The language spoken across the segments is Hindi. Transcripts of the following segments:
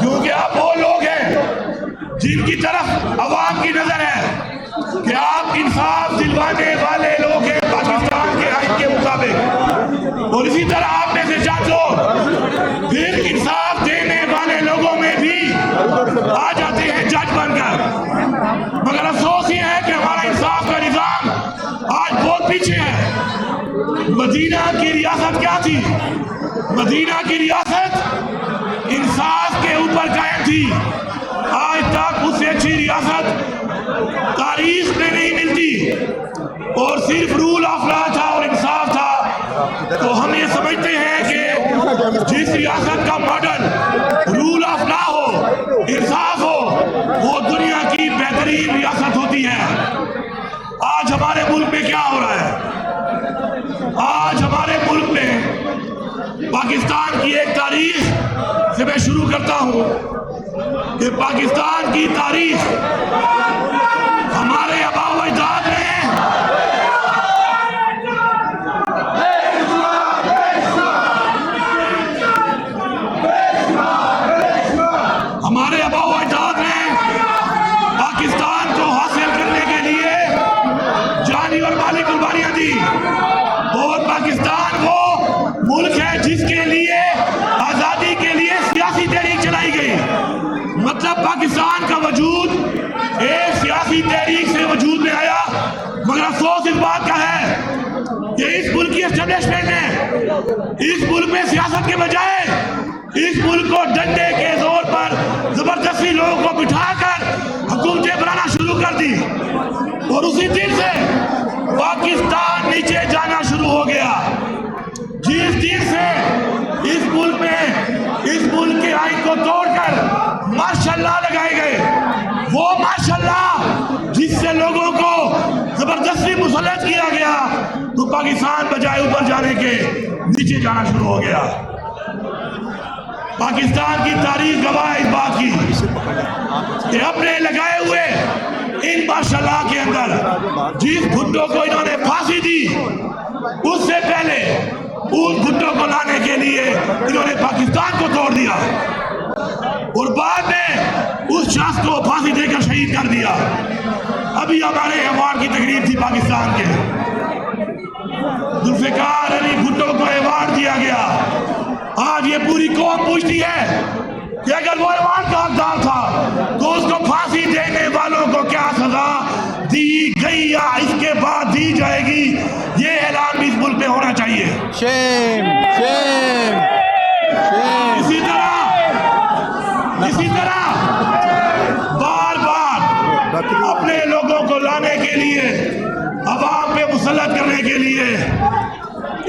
क्योंकि आप वो लोग हैं जिनकी तरफ अवाम की नजर है कि आप इंसाफ दिलवाने वाले लोग हैं पाकिस्तान के आइन के मुताबिक, और इसी तरह आप में से चार लोग फिर इंसाफ देने वाले लोगों में भी आ जाते हैं जज बनकर। मगर अफसोस ये है कि हमारा इंसाफ का निजाम आज बहुत पीछे है। मदीना की रियासत क्या थी? मदीना की रियासत इंसाफ के ऊपर कायम थी। आज तक उससे अच्छी रियासत तारीख में नहीं मिलती, और सिर्फ रूल ऑफ लॉ था और इंसाफ था। तो हम ये समझते हैं कि जिस रियासत का मॉडल रूल ऑफ लॉ हो, इंसाफ हो, वो दुनिया की बेहतरीन रियासत होती है। आज हमारे मुल्क में क्या हो रहा है? आज हमारे मुल्क में पाकिस्तान की एक तारीख से मैं शुरू करता हूं कि पाकिस्तान की तारीख हमारे आबाओ अजदाद ने पाकिस्तान को हासिल करने के लिए जानी और माली कुर्बानियां दी। और पाकिस्तान वो मुल्क है जिसके लिए आजादी के लिए सियासी तहरीक चलाई गई। मतलब पाकिस्तान का वजूद एक सियासी तहरीक से वजूद में आया। मगर अफसोस इस बात का है कि इस मुल्क की एस्टेब्लिशमेंट ने इस मुल्क में सियासत के बजाय इस मुल्क को डंडे के जोर पर जबरदस्ती लोगों को बिठाकर हुकूमतें बनाना शुरू कर दी, और उसी दिन से पाकिस्तान नीचे जाना शुरू हो गया। जिस दिन से इस मुल्क के आइन को तोड़कर माशाल्लाह लगाए गए, वो माशाल्लाह जिससे लोगों को जबरदस्ती मुसल्लत किया गया, तो पाकिस्तान बजाय ऊपर जाने के नीचे जाना शुरू हो गया। पाकिस्तान की तारीख गवाह इस बात की कि अपने लगाए हुए इन माशाल्लाह के अंदर जिस भुट्टो को इन्होंने फांसी दी, उससे पहले उस भुट्टो को लाने के लिए इन्होंने पाकिस्तान को तोड़ दिया, और बाद में उस शख्स को फांसी देकर शहीद कर दिया। अभी हमारे अवार्ड की तकरीब थी पाकिस्तान के, जुल्फिकार अली भुट्टो को अवार्ड दिया गया। आज ये पूरी कौम पूछती है कि अगर वो अवार्ड का हकदार था तो उसको फांसी देने वालों को क्या सजा दी गई या इसके बाद दी जाएगी, ये ऐलान भी इस मुल्क में होना चाहिए। Shame, shame, shame. इसी तरह बार बार अपने लोगों को लाने के लिए, अवाम पे मुसल्लत करने के लिए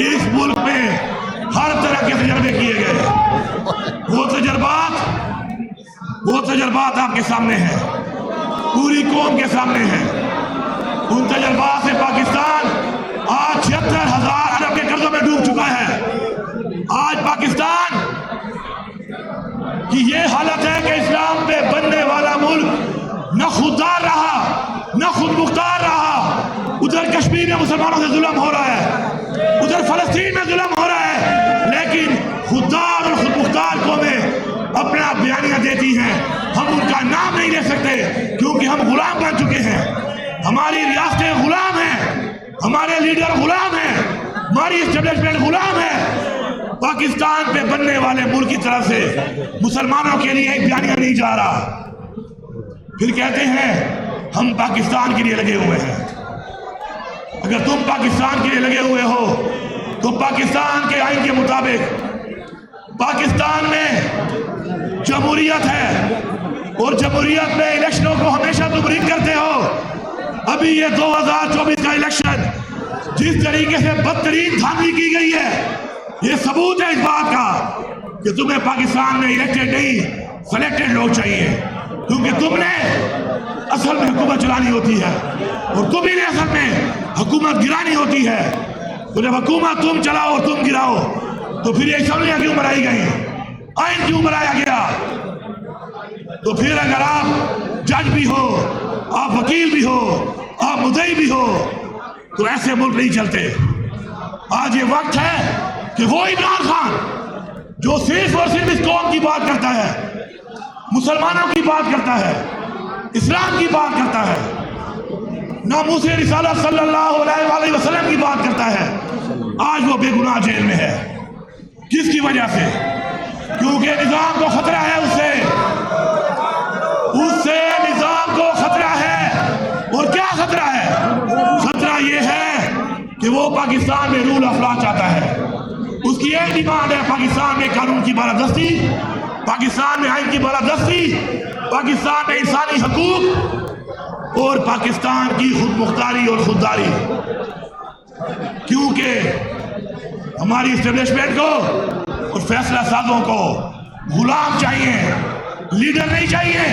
इस मुल्क में हर तरह के तजर्बे किए गए। वो तजर्बात आपके सामने हैं, पूरी कौम के सामने हैं। उन तजर्बात से पाकिस्तान आज 76,000 अरब के कर्जों में डूब चुका है। आज पाकिस्तान की ये हालत है कि इस्लाम पे बनने वाला मुल्क न खुददार रहा न खुद मुख्तार रहा। उधर कश्मीर में मुसलमानों से जुल्म हो रहा है, उधर फलस्तीन में जुल्म हो रहा है, लेकिन खुददार और खुद मुख्तार कौमें अपना बयानियां देती हैं। हम उनका नाम नहीं ले सकते क्योंकि हम गुलाम बन चुके हैं। हमारी रियासतें गुलाम हैं, हमारे लीडर गुलाम हैं, हमारी एस्टेब्लिशमेंट गुलाम है। पाकिस्तान पे बनने वाले मुल्क की तरफ से मुसलमानों के लिए एक बयानिया नहीं जा रहा। फिर कहते हैं हम पाकिस्तान के लिए लगे हुए हैं। अगर तुम पाकिस्तान के लिए लगे हुए हो तो पाकिस्तान के आइन के मुताबिक पाकिस्तान में जमहूरियत है, और जमहूरियत में इलेक्शनों को हमेशा तुम रिग करते हो। अभी ये 2024 का इलेक्शन जिस तरीके से बदतरीन धांधली की गई है, ये सबूत है इस बात का कि तुम्हें पाकिस्तान में इलेक्टेड नहीं सिलेक्टेड लोग चाहिए, क्योंकि तुमने असल में हुकूमत चलानी होती है और तुम्ही ने असल में हुकूमत गिरानी होती है। तो जब हुकूमत तुम चलाओ और तुम गिराओ तो फिर ये असम्बलियां क्यों बनाई गई, आइन क्यों बनाया गया? तो फिर अगर आप जज भी हो, आप वकील भी हो, आप मुद्दई भी हो, तो ऐसे मुल्क नहीं चलते। आज ये वक्त है कि वो इमरान खान जो सिर्फ और सिर्फ इस कौम की बात करता है, मुसलमानों की बात करता है, इस्लाम की बात करता है, नामूसे रिसालत सल्लल्लाहु अलैहि वसल्लम की बात करता है, आज वो बेगुनाह जेल में है। किसकी वजह से? क्योंकि निजाम को खतरा है, उससे निजाम को खतरा है। और क्या खतरा है? खतरा ये है कि वो पाकिस्तान में रूल ऑफ लॉ चाहता है। उसकी एक डिमांड है पाकिस्तान में कानून की बालादस्ती, पाकिस्तान में आइन की बालादस्ती, पाकिस्तान में इंसानी हकूक और पाकिस्तान की खुद मुख्तारी और खुददारी। क्योंकि हमारी इस्टेब्लिशमेंट को और फैसला साजों को गुलाम चाहिए, लीडर नहीं चाहिए।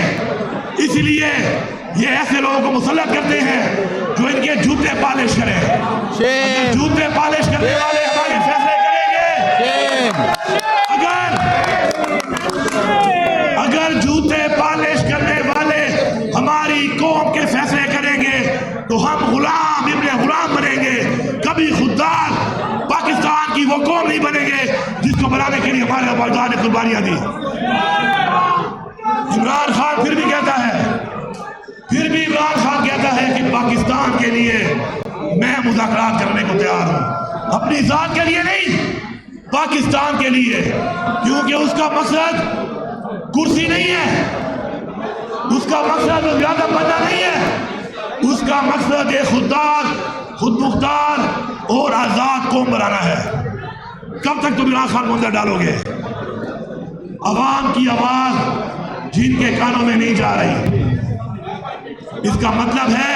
इसलिए ये ऐसे लोगों को मुसल्लत करते हैं जो इनके जूते पालिश करें। जूते पालिश करने वाले हमारे फैसले करेंगे। अगर जूते पालिश करने वाले हमारी कौम के फैसले करेंगे तो हम गुलाम इब्ने गुलाम बनेंगे, कभी खुददार पाकिस्तान की वो कौम नहीं बनेंगे जिसको बनाने के लिए हमारे वालिदैन ने कुर्बानियां दी। इमरान खान फिर भी कहता है कि पाकिस्तान के लिए मैं मुज़ाकरात करने को तैयार हूं, अपनी जात के लिए नहीं, पाकिस्तान के लिए। क्योंकि उसका मकसद कुर्सी नहीं है, उसका मकसद ज्यादा बनना नहीं है, उसका मकसद एक खुददार, खुद मुख्तार और आजाद कौम बनाना है। कब तक तुम इमरान खान को अंदर डालोगे? अवाम की आवाज जिनके कानों में नहीं जा रही, इसका मतलब है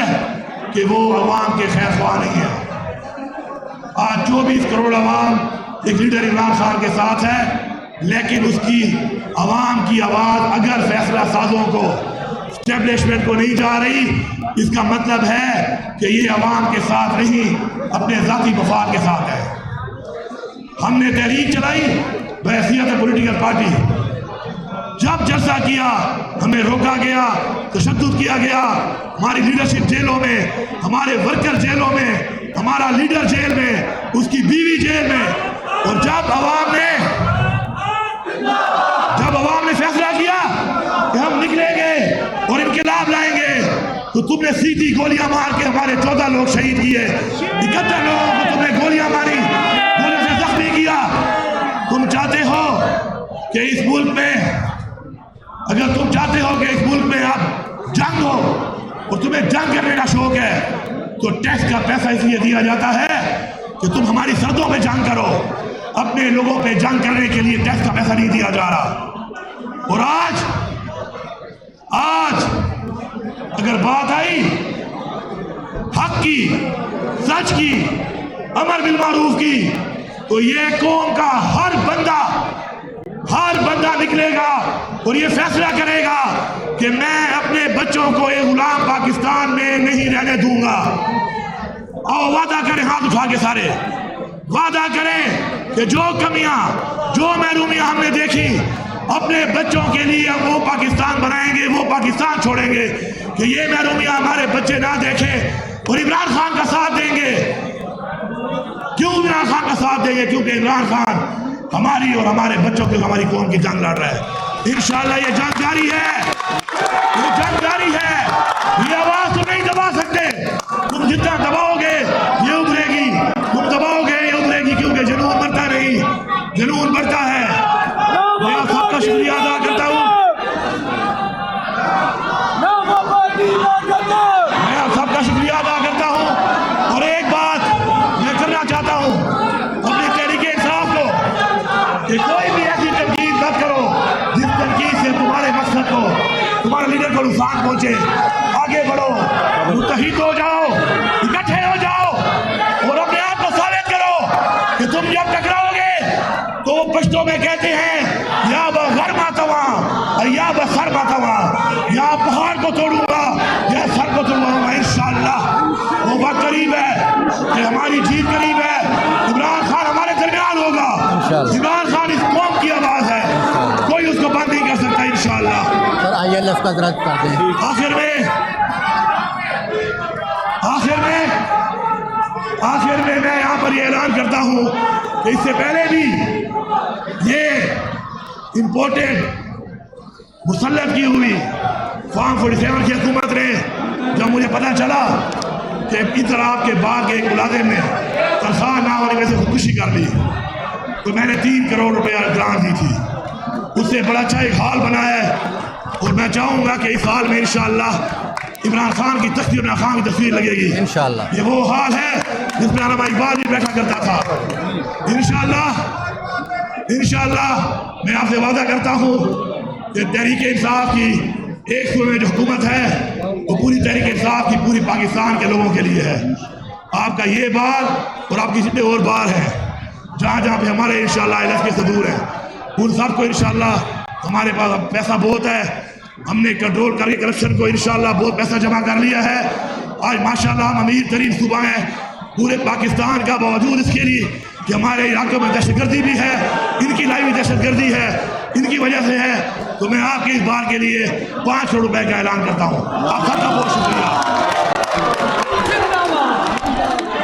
कि वो अवाम के खैर ख्वाह नहीं है। आज 24 करोड़ अवाम एक लीडर इमरान खान के साथ है, लेकिन उसकी अवाम की आवाज अगर फैसला साजों को, स्टेब्लिशमेंट को नहीं जा रही, इसका मतलब है कि ये अवाम के साथ नहीं, अपने जाती मफाद के साथ है। हमने तहरीक चलाई बहैसियत पॉलिटिकल पार्टी, जब जलसा किया हमें रोका गया, तशद्दुद किया गया, हमारी लीडरशिप जेलों में, हमारे वर्कर जेलों में, हमारा लीडर जेल में, उसकी बीवी जेल में। और जब अवाम ने फैसला किया कि हम निकलेंगे और इनकलाब लाएंगे, तो तुमने सीधी गोलियां मार के हमारे 14 लोग शहीद किए, 71 लोगों को तुमने गोलियां मारी, गोलियों से जख्मी किया। तुम चाहते हो कि इस मुल्क में, अगर तुम चाहते हो कि इस मुल्क में अब जंग हो और तुम्हें जंग करने का शौक है, तो टैक्स का पैसा इसलिए दिया जाता है कि तुम हमारी सरहदों में जंग करो। अपने लोगों पे जंग करने के लिए टैक्स का पैसा नहीं दिया जा रहा। और आज अगर बात आई हक की, सच की, अमर बिल मारूफ की, तो ये कौम का हर बंदा निकलेगा और ये फैसला करेगा कि मैं अपने बच्चों को एक गुलाम पाकिस्तान में नहीं रहने दूंगा। और वादा करें, हाथ उठा के सारे वादा करें कि जो कमियां, जो महरूमियां हमने देखी, अपने बच्चों के लिए वो पाकिस्तान बनाएंगे, वो पाकिस्तान छोड़ेंगे कि ये महरूमियां हमारे बच्चे ना देखें। और इमरान खान का साथ देंगे। क्यों इमरान खान का साथ देंगे? क्योंकि इमरान खान हमारी और हमारे बच्चों की, हमारी कौम की जंग लड़ रहा है। इंशाअल्लाह ये जंग जारी है, ये जंग जारी है। ये आवाज तुम नहीं दबा सकते। तुम जितना दबाओगे ये उभरेगी, तुम दबाओगे ये उभरेगी, क्योंकि जुनून बढ़ता नहीं, जुनून बढ़ता है। मैं आप सबका शुक्रिया अदा करता हूँ, मैं आप सबका शुक्रिया अदा करता हूँ। और एक बात मैं करना चाहता हूँ अपनी तहरीक इंसाफ को, कि कोई भी ऐसी तनकीद मत करो जिस तनकीद से तुम्हारे मकसद को, तुम्हारे लीडर को नुकसान पहुंचे। आगे बढ़ो, मुत्तहिद हो जाओ, इकट्ठे हो जाओ और अपने आप को साबित करो कि तुम जब टकराओगे तो वो पश्तो में कहते हैं या बगर मातवा या बसर मातवा, या पहाड़ को तोड़ूंगा या सर को तोड़ूंगा। इंशाअल्लाह वो वक्त करीब है कि हमारी जीत करीब है। इमरान खान हमारे दरमियान होगा। इमरान खान इस कौम की आवाज है, कोई उसको बंद नहीं कर सकता। इंशाअल्लाह सर ILF का दर्ज कर दें। आखिर में मैं यहाँ पर ये ऐलान करता हूँ कि इससे पहले भी ये इम्पोर्टेड मुसल्लत की हुई फॉर्म 47 की हुकूमत ने जब मुझे पता चला कि इधर आपके बाग के एक मुलाजिम ने तनख्वाह ना होने में से खुदकुशी कर ली, तो मैंने 3 करोड़ रुपया ग्रांट दी थी। उससे बड़ा अच्छा एक हॉल बनाया है और मैं चाहूँगा कि इस हॉल में इंशाअल्लाह इमरान खान की तस्वीर, इमरान खान की तस्वीर लगेगी इंशाअल्लाह। ये वो हॉल है जिसमें अल्लामा इकबाल भी बैठा करता था। इंशाअल्लाह मैं आपसे वादा करता हूँ कि तहरीक इंसाफ की एक सूबे में जो हुकूमत है वो पूरी तहरीक इंसाफ की पूरी पाकिस्तान के लोगों के लिए है। आपका ये बार और आपकी जितने और बार हैं जहाँ जहाँ पे हमारे इंशाअल्लाह इलाज के सदूर हैं, उन सबको इंशाअल्लाह हमारे पास पैसा बहुत है, हमने कंट्रोल करके करप्शन को इंशाअल्लाह बहुत पैसा जमा कर लिया है। आज माशाअल्लाह हम अमीर तरीन सूबा हैं पूरे पाकिस्तान का, बावजूद इसके लिए कि हमारे इलाकों में दहशतगर्दी भी है, इनकी लाई हुई दहशतगर्दी है, इनकी वजह से है। तो मैं आपके इस बार के लिए 5 करोड़ रुपए का ऐलान करता हूँ।